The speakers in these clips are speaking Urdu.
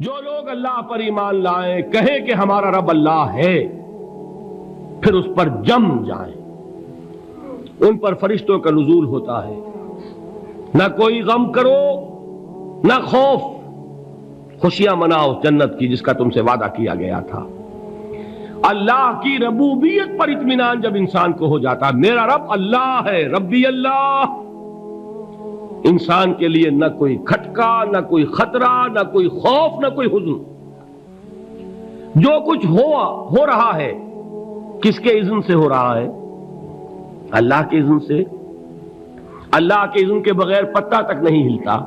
جو لوگ اللہ پر ایمان لائیں، کہیں کہ ہمارا رب اللہ ہے، پھر اس پر جم جائیں، ان پر فرشتوں کا نزول ہوتا ہے۔ نہ کوئی غم کرو نہ خوف، خوشیاں مناؤ جنت کی جس کا تم سے وعدہ کیا گیا تھا۔ اللہ کی ربوبیت پر اطمینان جب انسان کو ہو جاتا، میرا رب اللہ ہے، ربی اللہ، انسان کے لیے نہ کوئی کھٹکا، نہ کوئی خطرہ، نہ کوئی خوف، نہ کوئی حزن۔ جو کچھ ہو رہا ہے کس کے اذن سے ہو رہا ہے؟ اللہ کے اذن سے۔ اللہ کے اذن کے بغیر پتہ تک نہیں ہلتا۔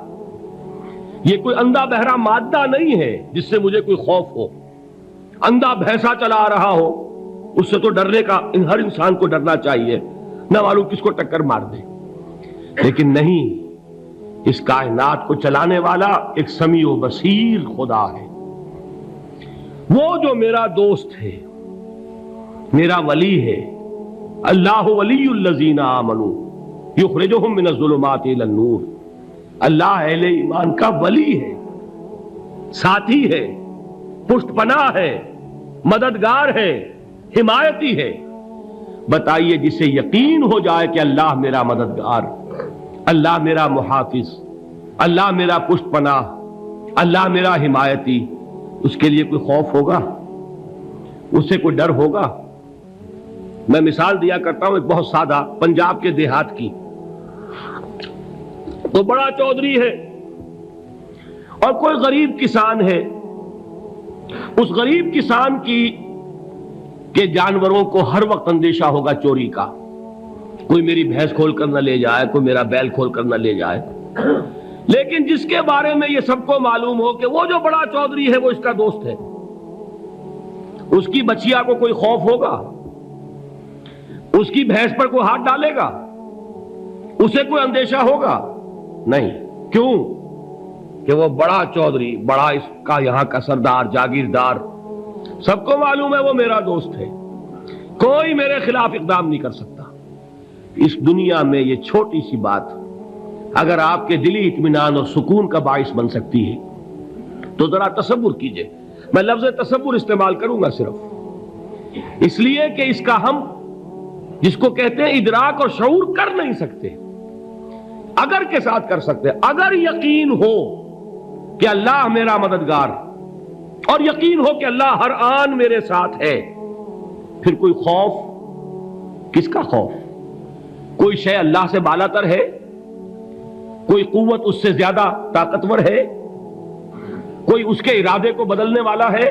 یہ کوئی اندھا بہرا مادہ نہیں ہے جس سے مجھے کوئی خوف ہو۔ اندھا بھینسا چلا آ رہا ہو، اس سے تو ڈرنے کا ہر انسان کو ڈرنا چاہیے، نہ معلوم کس کو ٹکر مار دے۔ لیکن نہیں، اس کائنات کو چلانے والا ایک سمیع و بصیر خدا ہے، وہ جو میرا دوست ہے، میرا ولی ہے۔ اللہ ولی الذین آمنوا یخرجہم من الظلمات الی النور۔ اللہ اہل ایمان کا ولی ہے، ساتھی ہے، پشت پناہ ہے، مددگار ہے، حمایتی ہے۔ بتائیے جسے یقین ہو جائے کہ اللہ میرا مددگار، اللہ میرا محافظ، اللہ میرا پشت پناہ، اللہ میرا حمایتی، اس کے لیے کوئی خوف ہوگا؟ اس سے کوئی ڈر ہوگا؟ میں مثال دیا کرتا ہوں ایک بہت سادہ، پنجاب کے دیہات کی۔ تو بڑا چودھری ہے اور کوئی غریب کسان ہے۔ اس غریب کسان کے جانوروں کو ہر وقت اندیشہ ہوگا چوری کا، کوئی میری بھینس کھول کر نہ لے جائے، کوئی میرا بیل کھول کر نہ لے جائے۔ لیکن جس کے بارے میں یہ سب کو معلوم ہو کہ وہ جو بڑا چودھری ہے وہ اس کا دوست ہے، اس کی بچیا کو کوئی خوف ہوگا؟ اس کی بھینس پر کوئی ہاتھ ڈالے گا؟ اسے کوئی اندیشہ ہوگا؟ نہیں۔ کیوں؟ کہ وہ بڑا چودھری، بڑا اس کا یہاں کا سردار، جاگیردار، سب کو معلوم ہے وہ میرا دوست ہے، کوئی میرے خلاف اقدام نہیں کر سکتا۔ اس دنیا میں یہ چھوٹی سی بات اگر آپ کے دلی اطمینان اور سکون کا باعث بن سکتی ہے تو ذرا تصور کیجئے۔ میں لفظ تصور استعمال کروں گا صرف اس لیے کہ اس کا ہم جس کو کہتے ہیں ادراک اور شعور کر نہیں سکتے، اگر کے ساتھ کر سکتے۔ اگر یقین ہو کہ اللہ میرا مددگار اور یقین ہو کہ اللہ ہر آن میرے ساتھ ہے، پھر کوئی خوف، کس کا خوف؟ کوئی شے اللہ سے بالاتر ہے؟ کوئی قوت اس سے زیادہ طاقتور ہے؟ کوئی اس کے ارادے کو بدلنے والا ہے؟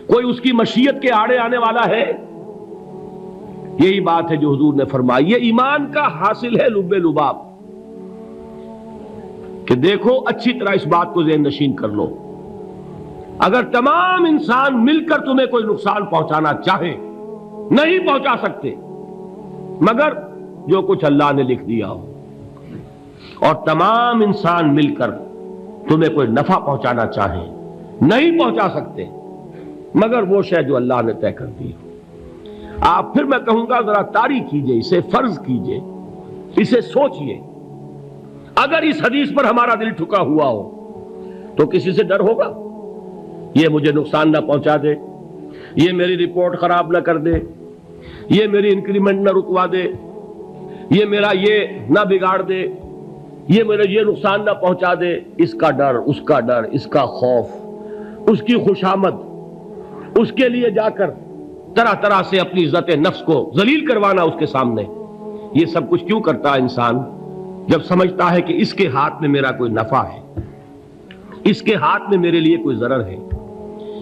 کوئی اس کی مشیت کے آڑے آنے والا ہے؟ یہی بات ہے جو حضور نے فرمائی۔ یہ ایمان کا حاصل ہے لب لباب، کہ دیکھو اچھی طرح اس بات کو ذہن نشین کر لو، اگر تمام انسان مل کر تمہیں کوئی نقصان پہنچانا چاہے نہیں پہنچا سکتے، مگر جو کچھ اللہ نے لکھ دیا ہو، اور تمام انسان مل کر تمہیں کوئی نفع پہنچانا چاہیں نہیں پہنچا سکتے، مگر وہ شے جو اللہ نے طے کر دی ہو۔ آپ پھر میں کہوں گا ذرا طاری کیجئے، اسے فرض کیجئے، اسے سوچئے۔ اگر اس حدیث پر ہمارا دل ٹھکا ہوا ہو تو کسی سے ڈر ہوگا؟ یہ مجھے نقصان نہ پہنچا دے، یہ میری رپورٹ خراب نہ کر دے، یہ میری انکریمنٹ نہ رکوا دے، یہ میرا یہ نہ بگاڑ دے، یہ میرا یہ نقصان نہ پہنچا دے۔ اس کا ڈر، اس کا ڈر، اس کا خوف، اس کی خوشامد، اس کے لیے جا کر طرح طرح سے اپنی عزت نفس کو ذلیل کروانا اس کے سامنے، یہ سب کچھ کیوں کرتا ہے انسان؟ جب سمجھتا ہے کہ اس کے ہاتھ میں میرا کوئی نفع ہے، اس کے ہاتھ میں میرے لیے کوئی ضرر ہے،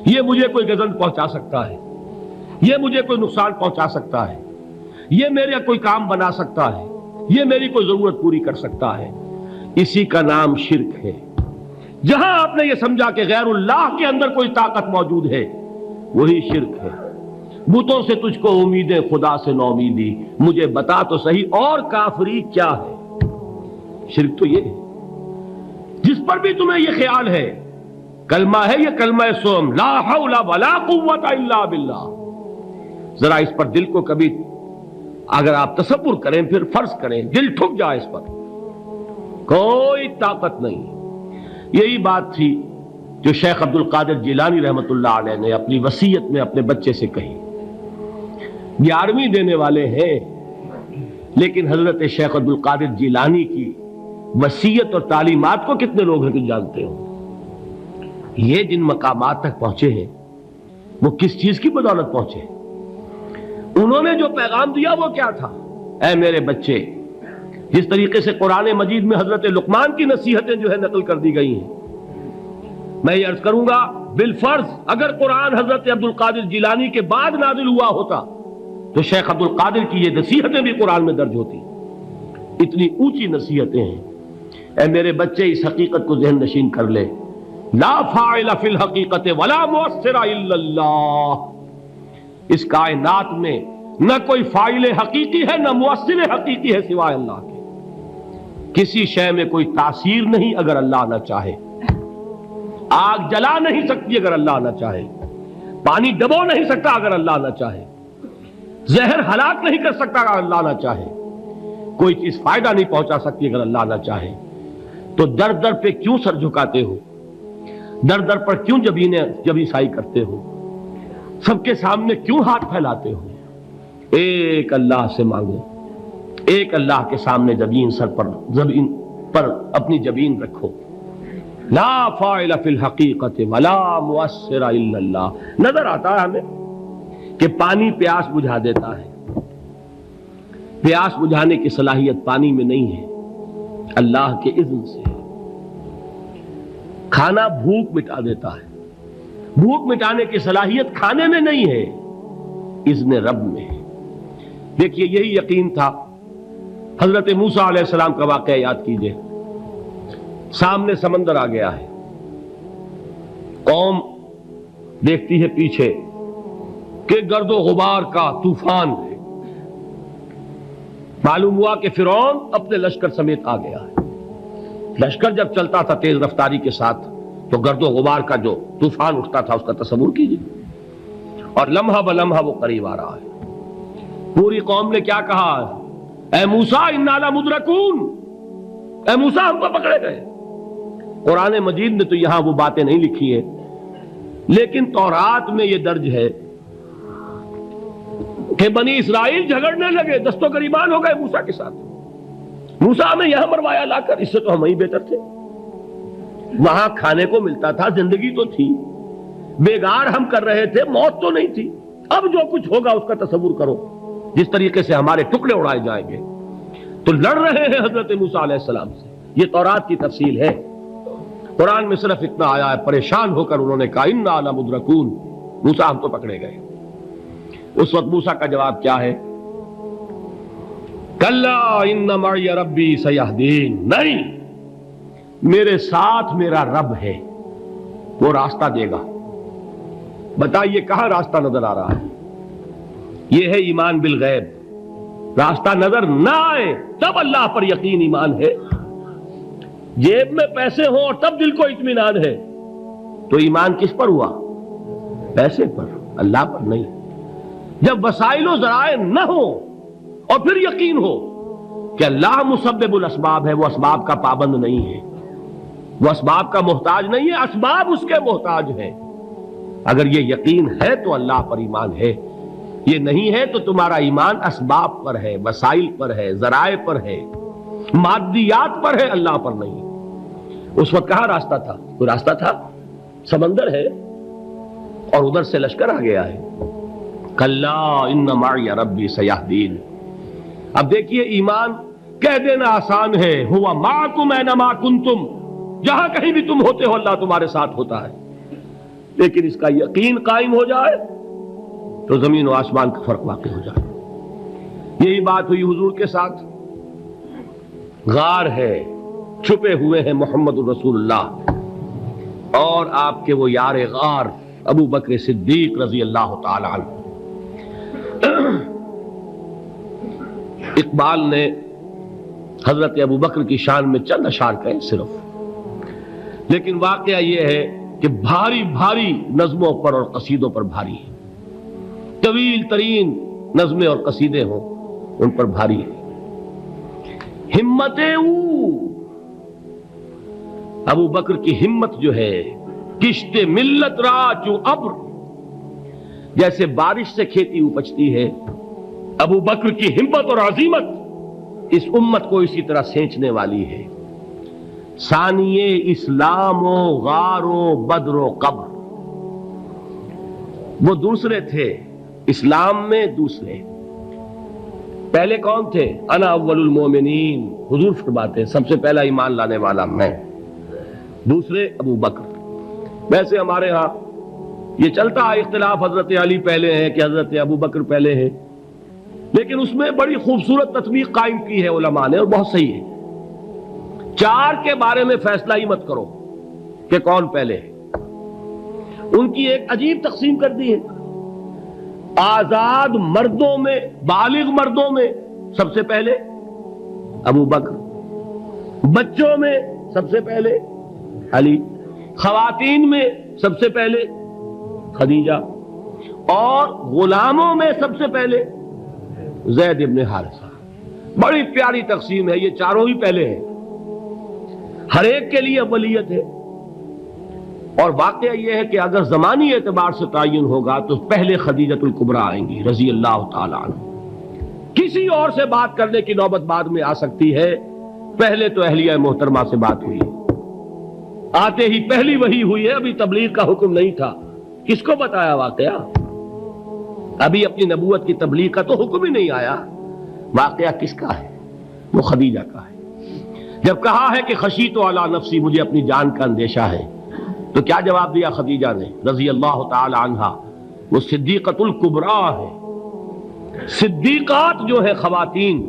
یہ مجھے کوئی گزن پہنچا سکتا ہے، یہ مجھے کوئی نقصان پہنچا سکتا ہے، یہ میرا کوئی کام بنا سکتا ہے، یہ میری کوئی ضرورت پوری کر سکتا ہے، اسی کا نام شرک ہے۔ جہاں آپ نے یہ سمجھا کہ غیر اللہ کے اندر کوئی طاقت موجود ہے، وہی شرک ہے۔ بتوں سے تجھ کو امیدیں، خدا سے نو امیدی، مجھے بتا تو صحیح اور کافری کیا ہے؟ شرک تو یہ ہے۔ جس پر بھی تمہیں یہ خیال ہے، کلمہ ہے یہ کلمہ سوم، لا حول ولا قوت الا باللہ، ذرا اس پر دل کو کبھی اگر آپ تصور کریں، پھر فرض کریں، دل ٹھک جائے اس پر، کوئی طاقت نہیں۔ یہی بات تھی جو شیخ عبد القادر جیلانی رحمۃ اللہ علیہ نے اپنی وصیت میں اپنے بچے سے کہی. 11ویں دینے والے ہیں، لیکن حضرت شیخ عبد القادر جیلانی کی وصیت اور تعلیمات کو کتنے لوگ ہیں کہ جانتے ہو؟ یہ جن مقامات تک پہنچے ہیں وہ کس چیز کی بدولت پہنچے؟ انہوں نے جو پیغام دیا وہ کیا تھا؟ اے میرے بچے، جس طریقے سے قرآن مجید میں حضرت لقمان کی نصیحتیں جو ہے نقل کر دی گئی ہیں، میں یہ عرض کروں گا بالفرض اگر قرآن حضرت عبد القادر جیلانی کے بعد نازل ہوا ہوتا تو شیخ عبد القادر کی یہ نصیحتیں بھی قرآن میں درج ہوتی. اتنی اونچی نصیحتیں ہیں. اے میرے بچے، اس حقیقت کو ذہن نشین کر لے، لا فاعل فی الحقیقت ولا مؤثر الا اللہ. اس کائنات میں نہ کوئی فاعل حقیقی ہے نہ مؤثر حقیقی ہے سوائے اللہ کے. کسی شے میں کوئی تاثیر نہیں اگر اللہ نہ چاہے. آگ جلا نہیں سکتی اگر اللہ نہ چاہے. پانی ڈبو نہیں سکتا اگر اللہ نہ چاہے. زہر ہلاک نہیں کر سکتا اگر اللہ نہ چاہے. کوئی چیز فائدہ نہیں پہنچا سکتی اگر اللہ نہ چاہے. تو در در پہ کیوں سر جھکاتے ہو؟ در در پر کیوں جبیں سائی کرتے ہو؟ سب کے سامنے کیوں ہاتھ پھیلاتے ہو؟ ایک اللہ سے مانگو. ایک اللہ کے سامنے زمین پر اپنی جبین رکھو. لا فاعل فی الحقیقت ولا مؤثر الا اللہ. نظر آتا ہے ہمیں کہ پانی پیاس بجھا دیتا ہے. پیاس بجھانے کی صلاحیت پانی میں نہیں ہے، اللہ کے اذن سے. کھانا بھوک مٹا دیتا ہے. بھوک مٹانے کی صلاحیت کھانے میں نہیں ہے، اذن رب میں ہے. دیکھیے یہی یقین تھا. حضرت موسیٰ علیہ السلام کا واقعہ یاد کیجئے. سامنے سمندر آ گیا ہے. قوم دیکھتی ہے پیچھے کہ گرد و غبار کا طوفان ہے. معلوم ہوا کہ فرعون اپنے لشکر سمیت آ گیا ہے. لشکر جب چلتا تھا تیز رفتاری کے ساتھ تو گرد و غبار کا جو طوفان اٹھتا تھا اس کا تصور کیجیے. اور لمحہ بلمحہ وہ قریب آ رہا ہے. پوری قوم نے کیا کہا؟ اے موسیٰ انا لمدرکون. اے موسیٰ ہم کو پکڑے گئے. قرآن مجید نے تو یہاں وہ باتیں نہیں لکھی ہیں، لیکن تورات میں یہ درج ہے کہ بنی اسرائیل جھگڑنے لگے، دست و گریبان ہو گئے موسیٰ کے ساتھ. موسیٰ ہمیں یہاں مروایا لا کر، اس سے تو ہم ہی بہتر تھے. وہاں کھانے کو ملتا تھا، زندگی تو تھی، بیگار ہم کر رہے تھے، موت تو نہیں تھی. اب جو کچھ ہوگا اس کا تصور کرو، جس طریقے سے ہمارے ٹکڑے اڑائے جائیں گے. تو لڑ رہے ہیں حضرت موسیٰ علیہ السلام سے. یہ تورات کی تفصیل ہے. قرآن میں صرف اتنا آیا ہے، پریشان ہو کر انہوں نے کہا انا لمدرکون. موسیٰ ہم تو پکڑے گئے. اس وقت موسیٰ کا جواب کیا ہے؟ کلا ان معی ربی سیہدین. نہیں، میرے ساتھ میرا رب ہے، وہ راستہ دے گا. بتائیے کہاں راستہ نظر آ رہا ہے؟ یہ ہے ایمان بالغیب. راستہ نظر نہ آئے تب اللہ پر یقین ایمان ہے. جیب میں پیسے ہوں اور تب دل کو اطمینان ہے تو ایمان کس پر ہوا؟ پیسے پر، اللہ پر نہیں. جب وسائل و ذرائع نہ ہو اور پھر یقین ہو کہ اللہ مسبب الاسباب ہے، وہ اسباب کا پابند نہیں ہے، وہ اسباب کا محتاج نہیں ہے، اسباب اس کے محتاج ہیں. اگر یہ یقین ہے تو اللہ پر ایمان ہے. یہ نہیں ہے تو تمہارا ایمان اسباب پر ہے، وسائل پر ہے، ذرائع پر ہے، مادیات پر ہے، اللہ پر نہیں. اس وقت کہاں راستہ تھا؟ کوئی راستہ تھا؟ سمندر ہے اور ادھر سے لشکر آ گیا ہے. کلا ان معی ربی سیہدین. اب دیکھیے ایمان کہہ دینا آسان ہے، ہوا معکم اینما کنتم. جہاں کہیں بھی تم ہوتے ہو اللہ تمہارے ساتھ ہوتا ہے. لیکن اس کا یقین قائم ہو جائے تو زمین و آسمان کا فرق واقع ہو جائے. یہی بات ہوئی حضور کے ساتھ. غار ہے، چھپے ہوئے ہیں محمد الرسول اللہ اور آپ کے وہ یار غار ابو بکر صدیق رضی اللہ تعالی عنہ. اقبال نے حضرت ابو بکر کی شان میں چند اشعار کہے صرف، لیکن واقعہ یہ ہے کہ بھاری بھاری نظموں پر اور قصیدوں پر بھاری ہے. طویل ترین نظمیں اور قصیدے ہوں ان پر بھاری ہے. ہمتیں ابو بکر کی ہمت جو ہے کشت ملت را چو ابر، جیسے بارش سے کھیتی اپجتی ہے، ابو بکر کی ہمت اور عزیمت اس امت کو اسی طرح سینچنے والی ہے۔ ثانیے اسلام و غار و بدر و قبر، وہ دوسرے تھے اسلام میں، دوسرے پہلے کون تھے؟ انا اول المومنین، حضور فرماتے ہیں سب سے پہلا ایمان لانے والا میں، دوسرے ابو بکر۔ ویسے ہمارے ہاں یہ چلتا ہے اختلاف، حضرت علی پہلے ہیں کہ حضرت ابو بکر پہلے ہیں، لیکن اس میں بڑی خوبصورت تطبیق قائم کی ہے علماء نے، اور بہت صحیح ہے۔ چار کے بارے میں فیصلہ ہی مت کرو کہ کون پہلے ہے، ان کی ایک عجیب تقسیم کر دی ہے۔ آزاد مردوں میں، بالغ مردوں میں سب سے پہلے ابو بکر، بچوں میں سب سے پہلے علی، خواتین میں سب سے پہلے خدیجہ، اور غلاموں میں سب سے پہلے زید ابن حارثہ۔ بڑی پیاری تقسیم ہے، یہ چاروں ہی پہلے ہیں، ہر ایک کے لیے اولیت ہے۔ اور واقعہ یہ ہے کہ اگر زمانی اعتبار سے تعین ہوگا تو پہلے خدیجۃ الکبریٰ آئیں گی رضی اللہ تعالی عنہ، کسی اور سے بات کرنے کی نوبت بعد میں آ سکتی ہے، پہلے تو اہلیہ محترمہ سے بات ہوئی، آتے ہی پہلی وحی ہوئی ہے، ابھی تبلیغ کا حکم نہیں تھا، کس کو بتایا واقعہ؟ ابھی اپنی نبوت کی تبلیغ کا تو حکم ہی نہیں آیا، واقعہ کس کا ہے؟ وہ خدیجہ کا ہے۔ جب کہا ہے کہ خشیت علی نفسی، مجھے اپنی جان کا اندیشہ ہے، تو کیا جواب دیا خدیجہ نے رضی اللہ تعالی عنہا؟ وہ صدیقۃ الکبریٰ ہے، صدیقات جو ہے خواتین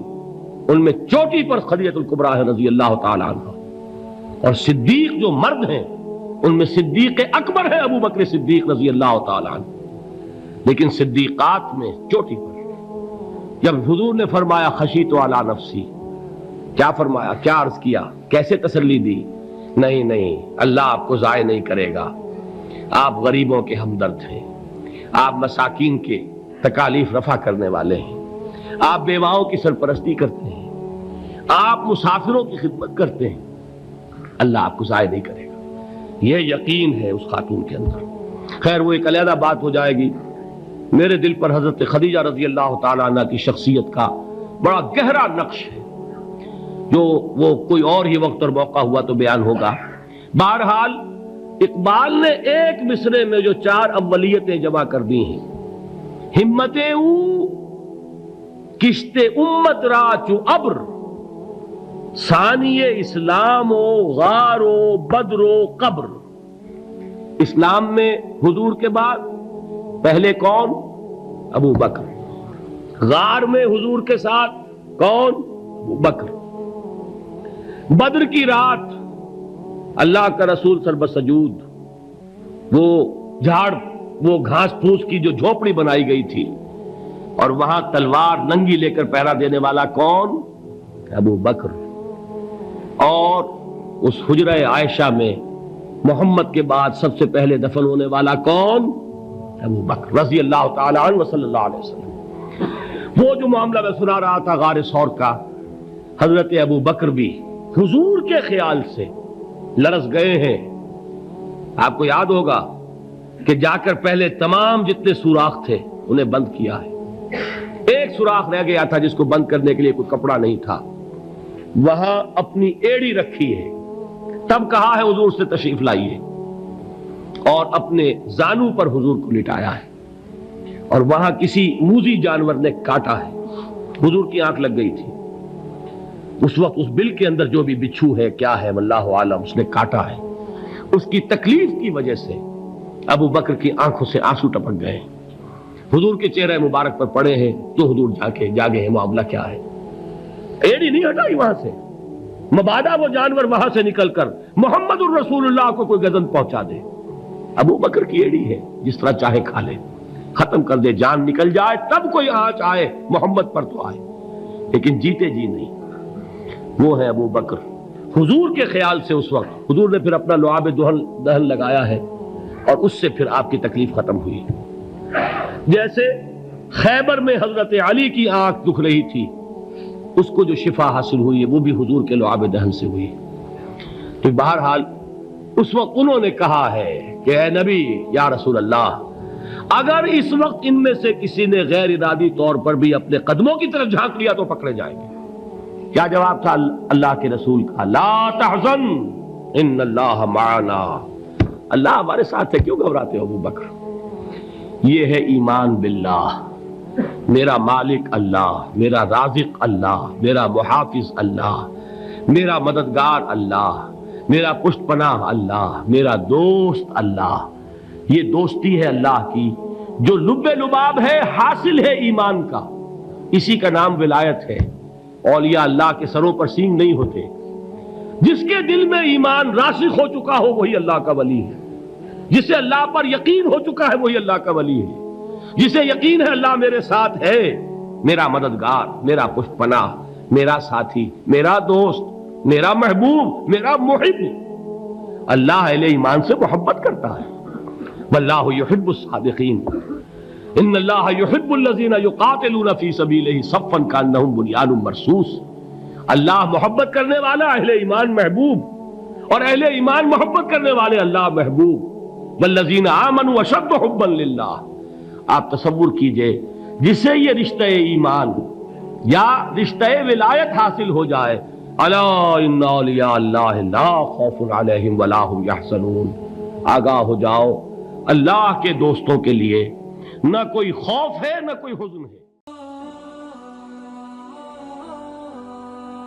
ان میں چوٹی پر خدیجۃ الکبریٰ ہے رضی اللہ تعالی عنہا، اور صدیق جو مرد ہیں ان میں صدیق اکبر ہے ابو بکر صدیق رضی اللہ تعالی عنہ، لیکن صدیقات میں چوٹی پر۔ جب حضور نے فرمایا خشیت علی نفسی، کیا فرمایا؟ کیا عرض کیا؟ کیسے تسلی دی؟ نہیں نہیں، اللہ آپ کو ضائع نہیں کرے گا، آپ غریبوں کے ہمدرد ہیں، آپ مساکین کے تکالیف رفع کرنے والے ہیں، آپ بیواؤں کی سرپرستی کرتے ہیں، آپ مسافروں کی خدمت کرتے ہیں، اللہ آپ کو ضائع نہیں کرے گا۔ یہ یقین ہے اس خاتون کے اندر۔ خیر وہ ایک علیحدہ بات ہو جائے گی۔ میرے دل پر حضرت خدیجہ رضی اللہ تعالی عنہ کی شخصیت کا بڑا گہرا نقش ہے، جو وہ کوئی اور ہی وقت اور موقع ہوا تو بیان ہوگا۔ بہرحال اقبال نے ایک مصرے میں جو چار اولیتیں جمع کر دی ہیں، ہمتیں او کشت امت را چو ابر، ثانی اسلام و غار و بدر و قبر۔ اسلام میں حضور کے بعد پہلے کون؟ ابو بکر۔ غار میں حضور کے ساتھ کون؟ ابو بکر۔ بدر کی رات اللہ کا رسول سربسجود وہ جھاڑ، وہ گھاس پھوس کی جو جھوپڑی بنائی گئی تھی، اور وہاں تلوار ننگی لے کر پہرا دینے والا کون؟ ابو بکر۔ اور اس حجرہ عائشہ میں محمد کے بعد سب سے پہلے دفن ہونے والا کون؟ ابو بکر رضی اللہ تعالی عنہ صلی اللہ علیہ وسلم۔ وہ جو معاملہ میں سنا رہا تھا غار ثور کا، حضرت ابو بکر بھی حضور کے خیال سے لرز گئے ہیں۔ آپ کو یاد ہوگا کہ جا کر پہلے تمام جتنے سوراخ تھے انہیں بند کیا ہے، ایک سوراخ رہ گیا تھا جس کو بند کرنے کے لیے کوئی کپڑا نہیں تھا، وہاں اپنی ایڑی رکھی ہے، تب کہا ہے حضور سے تشریف لائیے، اور اپنے زانو پر حضور کو لٹایا ہے، اور وہاں کسی موذی جانور نے کاٹا ہے، حضور کی آنکھ لگ گئی تھی، اس وقت اس بل کے اندر جو بھی بچھو ہے کیا ہے واللہ عالم، اس نے کاٹا ہے، اس کی تکلیف کی وجہ سے ابو بکر کی آنکھوں سے آنسو ٹپک گئے، حضور کے چہرے مبارک پر پڑے ہیں، تو حضور جاگے ہیں، معاملہ کیا ہے؟ ایڑی نہیں ہٹائی وہاں سے، مبادا وہ جانور وہاں سے نکل کر محمد الرسول اللہ کو کوئی گزن پہنچا دے، ابو بکر کی ایڑی ہے، جس طرح چاہے کھا لے، ختم کر دے، جان نکل جائے تب کوئی آنچ آئے محمد پر تو آئے، لیکن جیتے جی نہیں۔ وہ ہے ابو بکر حضور کے خیال سے۔ اس وقت حضور نے پھر اپنا لعاب دہن لگایا ہے، اور اس سے پھر آپ کی تکلیف ختم ہوئی۔ جیسے خیبر میں حضرت علی کی آنکھ دکھ رہی تھی، اس کو جو شفا حاصل ہوئی ہے وہ بھی حضور کے لعاب دہن سے ہوئی۔ تو بہرحال اس وقت انہوں نے کہا ہے کہ اے نبی یا رسول اللہ، اگر اس وقت ان میں سے کسی نے غیر ارادی طور پر بھی اپنے قدموں کی طرف جھانک لیا تو پکڑے جائیں گے۔ کیا جواب تھا اللہ کے رسول کا؟ لا تحزن ان اللہ معنا، اللہ ہمارے ساتھ ہے، کیوں گھبراتے ہو ابو بکر؟ یہ ہے ایمان باللہ، میرا مالک اللہ، میرا رازق اللہ، میرا محافظ اللہ، میرا مددگار اللہ، میرا پشت پناہ اللہ، میرا دوست اللہ۔ یہ دوستی ہے اللہ کی جو لب لباب ہے، حاصل ہے ایمان کا، اسی کا نام ولایت ہے۔ اولیاء اللہ کے سروں پر سینگ نہیں ہوتے، جس کے دل میں ایمان راسخ ہو چکا ہو وہی اللہ کا ولی ہے، جسے اللہ پر یقین ہو چکا ہے وہی اللہ کا ولی ہے، جسے یقین ہے اللہ میرے ساتھ ہے، میرا مددگار، میرا پشت پناہ، میرا ساتھی، میرا دوست، میرا محبوب، میرا محب۔ اللہ اہل ایمان سے محبت کرتا ہے۔ واللہ یحب الصادقین، ان اللہ یحب الذین یقاتلون فی سبیلہ صفا کانہم بنیان مرصوص۔ اللہ محبت کرنے والا، اہل ایمان محبوب، اور اہل ایمان محبت کرنے والے اللہ محبوب۔ والذین آمنوا اشد حبا للہ۔ آپ تصور کیجئے جسے یہ رشتہ ایمان یا رشتہ ولایت حاصل ہو جائے، الا ان اولیاء اللہ لا خوف علیہم ولا هم یحزنون، آگاہ ہو جاؤ، اللہ کے دوستوں کے لیے نہ کوئی خوف ہے نہ کوئی حزن ہے۔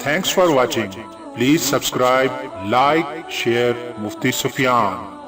Thanks for watching. Please subscribe, like, share Mufti Sufyan.